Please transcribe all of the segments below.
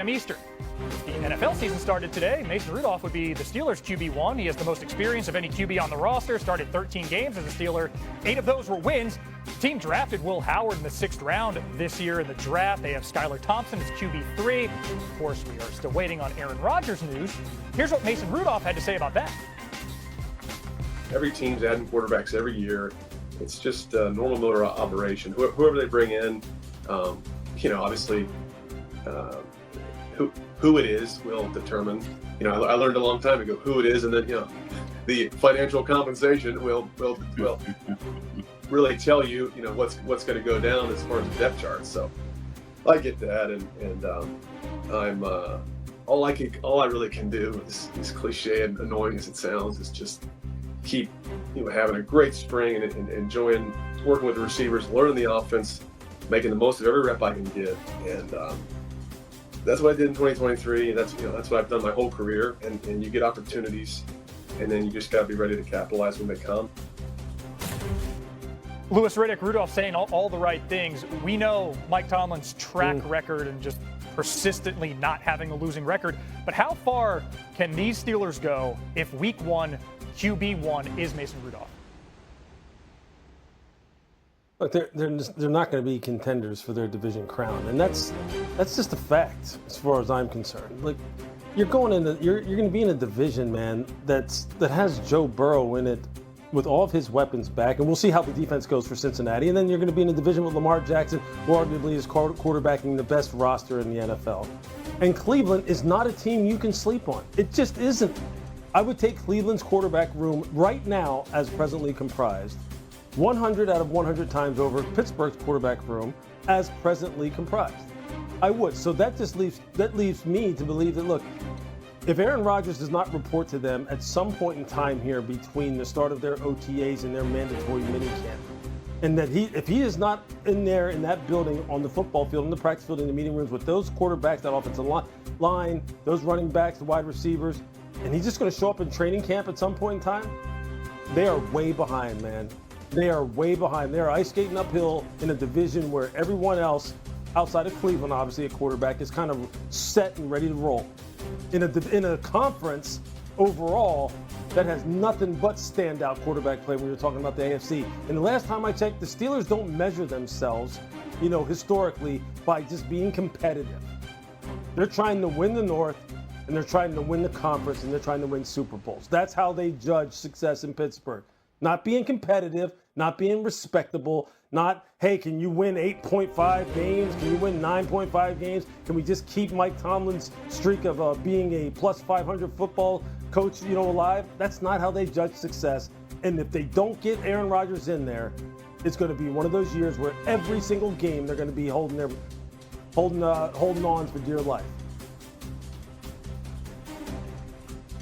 Eastern. The NFL season started today. Mason Rudolph would be the Steelers' QB1. He has the most experience of any QB on the roster, started 13 games as a Steeler. 8 of those were wins. The team drafted Will Howard in the 6th round this year in the draft. They have Skylar Thompson as QB3. Of course, we are still waiting on Aaron Rodgers news. Here's what Mason Rudolph had to say about that. Every team's adding quarterbacks every year. It's just a normal motor operation. Whoever they bring in, obviously, who it is will determine. I learned a long time ago who it is, and then the financial compensation will really tell you what's going to go down as far as the depth chart. So I get that, and I'm all I really can do is, as cliche and annoying as it sounds, is just keep having a great spring and enjoying working with the receivers, learning the offense, making the most of every rep I can get, and that's what I did in 2023. That's what I've done my whole career, and you get opportunities, and then you just got to be ready to capitalize when they come. Louis Redick, Rudolph saying all the right things. We know Mike Tomlin's track record and just persistently not having a losing record, but how far can these Steelers go if week 1 QB1 is Mason Rudolph? Look, they're not going to be contenders for their division crown, and that's just a fact as far as I'm concerned. Like, you're going to be in a division, man, that has Joe Burrow in it with all of his weapons back, and we'll see how the defense goes for Cincinnati. And then you're going to be in a division with Lamar Jackson, who arguably is quarterbacking the best roster in the NFL. And Cleveland is not a team you can sleep on. It just isn't. I would take Cleveland's quarterback room right now, as presently comprised, 100 out of 100 times over Pittsburgh's quarterback room as presently comprised. I would. So that leaves me to believe that, look, if Aaron Rodgers does not report to them at some point in time here between the start of their OTAs and their mandatory minicamp, and that if he is not in there in that building, on the football field, in the practice field, in the meeting rooms with those quarterbacks, that offensive line, those running backs, the wide receivers, and he's just going to show up in training camp at some point in time, they are way behind, man. They are way behind. They are ice skating uphill in a division where everyone else, outside of Cleveland, obviously, at quarterback, is kind of set and ready to roll. In a conference overall that has nothing but standout quarterback play when you're talking about the AFC. And the last time I checked, the Steelers don't measure themselves, historically, by just being competitive. They're trying to win the North, and they're trying to win the conference, and they're trying to win Super Bowls. That's how they judge success in Pittsburgh. Not being competitive, not being respectable, not, hey, can you win 8.5 games? Can you win 9.5 games? Can we just keep Mike Tomlin's streak of being a plus 500 football coach, alive? That's not how they judge success. And if they don't get Aaron Rodgers in there, it's going to be one of those years where every single game they're going to be holding on for dear life.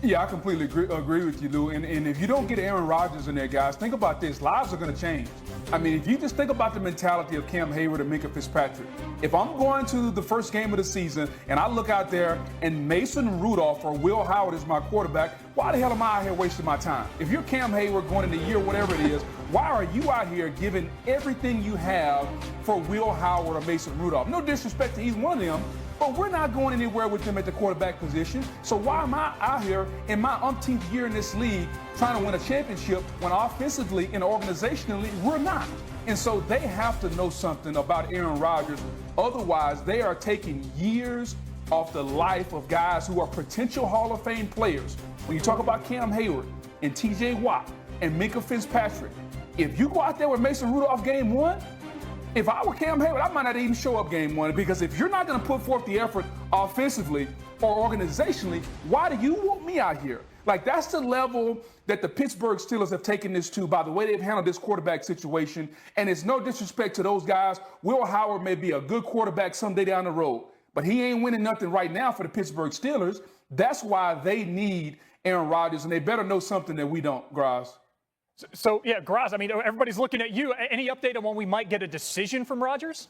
Yeah, I completely agree with you, Lou. And if you don't get Aaron Rodgers in there, guys, think about this. Lives are going to change. I mean, if you just think about the mentality of Cam Hayward and Minkah Fitzpatrick, if I'm going to the first game of the season and I look out there and Mason Rudolph or Will Howard is my quarterback, why the hell am I out here wasting my time? If you're Cam Hayward going into the year, whatever it is, why are you out here giving everything you have for Will Howard or Mason Rudolph? No disrespect to either one of them, but we're not going anywhere with them at the quarterback position. So why am I out here in my umpteenth year in this league trying to win a championship when offensively and organizationally we're not? And so they have to know something about Aaron Rodgers. Otherwise, they are taking years off the life of guys who are potential Hall of Fame players. When you talk about Cam Hayward and T.J. Watt and Minkah Fitzpatrick, if you go out there with Mason Rudolph game 1, if I were Cam Hayward, I might not even show up game 1, because if you're not going to put forth the effort offensively or organizationally, why do you want me out here? Like, that's the level that the Pittsburgh Steelers have taken this to by the way they've handled this quarterback situation. And it's no disrespect to those guys. Will Howard may be a good quarterback someday down the road, but he ain't winning nothing right now for the Pittsburgh Steelers. That's why they need Aaron Rodgers, and they better know something that we don't, Graz. So, yeah, Graz, I mean, everybody's looking at you. Any update on when we might get a decision from Rodgers?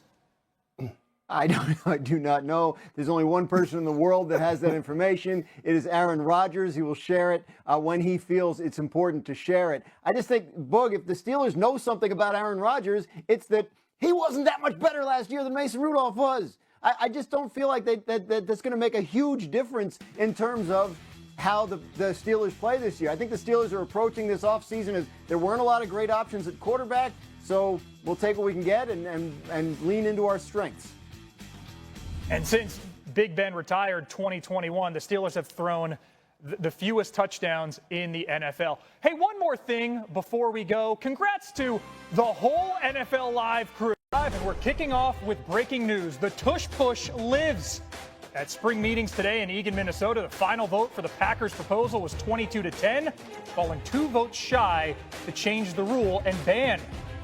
I do not know. There's only one person in the world that has that information. It is Aaron Rodgers. He will share it when he feels it's important to share it. I just think, Boog, if the Steelers know something about Aaron Rodgers, it's that he wasn't that much better last year than Mason Rudolph was. I just don't feel like that's going to make a huge difference in terms of how the Steelers play this year. I think the Steelers are approaching this offseason as there weren't a lot of great options at quarterback, so we'll take what we can get and lean into our strengths. And since Big Ben retired 2021, the Steelers have thrown the fewest touchdowns in the NFL. Hey, one more thing before we go. Congrats to the whole NFL Live crew. And we're kicking off with breaking news. The Tush Push lives. At spring meetings today in Eagan, Minnesota, the final vote for the Packers' proposal was 22-10, falling 2 votes shy to change the rule and ban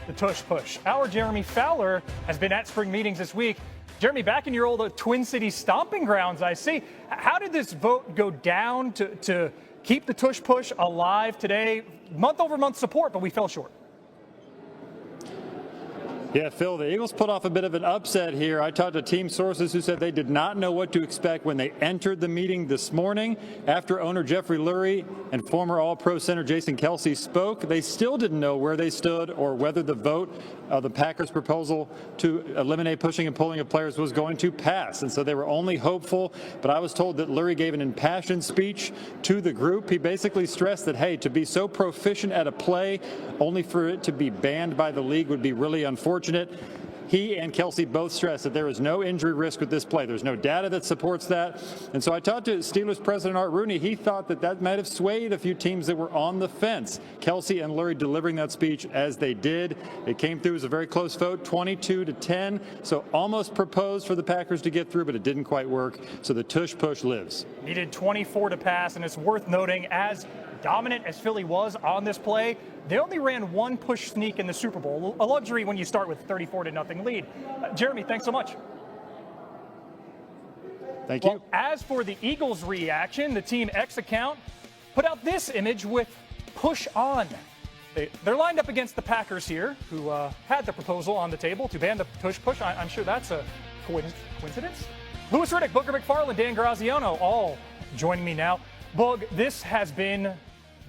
the Tush Push. Our Jeremy Fowler has been at spring meetings this week. Jeremy, back in your old Twin Cities stomping grounds, I see. How did this vote go down to keep the Tush Push alive today? Month-over-month support, but we fell short. Yeah, Phil, the Eagles put off a bit of an upset here. I talked to team sources who said they did not know what to expect when they entered the meeting this morning. After owner Jeffrey Lurie and former All-Pro center Jason Kelce spoke, they still didn't know where they stood or whether the vote of the Packers' proposal to eliminate pushing and pulling of players was going to pass. And so they were only hopeful. But I was told that Lurie gave an impassioned speech to the group. He basically stressed that, hey, to be so proficient at a play, only for it to be banned by the league would be really unfortunate. He and Kelce both stressed that there is no injury risk with this play. There's no data that supports that. And so I talked to Steelers president Art Rooney. He thought that might have swayed a few teams that were on the fence. Kelce and Lurie delivering that speech as they did. It came through as a very close vote, 22-10. So almost proposed for the Packers to get through, but it didn't quite work. So the Tush Push lives. Needed 24 to pass, and it's worth noting, as dominant as Philly was on this play, they only ran 1 push sneak in the Super Bowl, a luxury when you start with 34-0 lead. Jeremy, thanks so much. Thank you. Well, as for the Eagles' reaction, the Team X account put out this image with push on. They're lined up against the Packers here, who had the proposal on the table to ban the Tush Push. I'm sure that's a coincidence. Louis Redick, Booker McFarland, Dan Graziano, all joining me now. Boog, this has been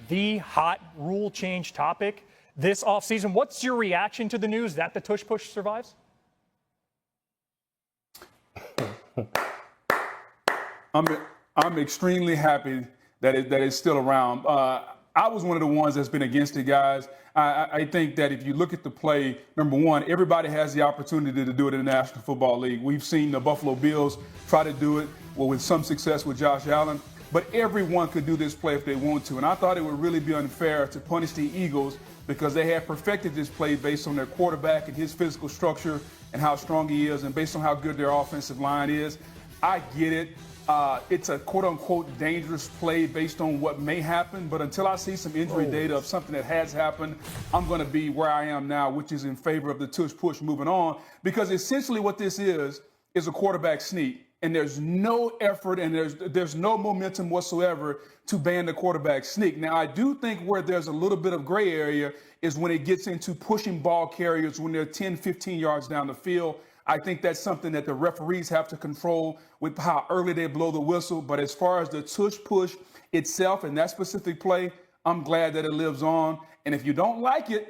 the hot rule change topic this offseason. What's your reaction to the news that the Tush Push survives? I'm extremely happy that it's still around. I was one of the ones that's been against it, guys. I think that if you look at the play, number one, everybody has the opportunity to do it in the National Football League. We've seen the Buffalo Bills try to do it, well, with some success with Josh Allen. But everyone could do this play if they want to. And I thought it would really be unfair to punish the Eagles because they have perfected this play based on their quarterback and his physical structure and how strong he is and based on how good their offensive line is. I get it. It's a quote-unquote dangerous play based on what may happen. But until I see some injury data of something that has happened, I'm going to be where I am now, which is in favor of the Tush Push moving on. Because essentially what this is a quarterback sneak. And there's no effort and there's no momentum whatsoever to ban the quarterback sneak. Now, I do think where there's a little bit of gray area is when it gets into pushing ball carriers when they're 10, 15 yards down the field. I think that's something that the referees have to control with how early they blow the whistle. But as far as the Tush Push itself and that specific play, I'm glad that it lives on. And if you don't like it,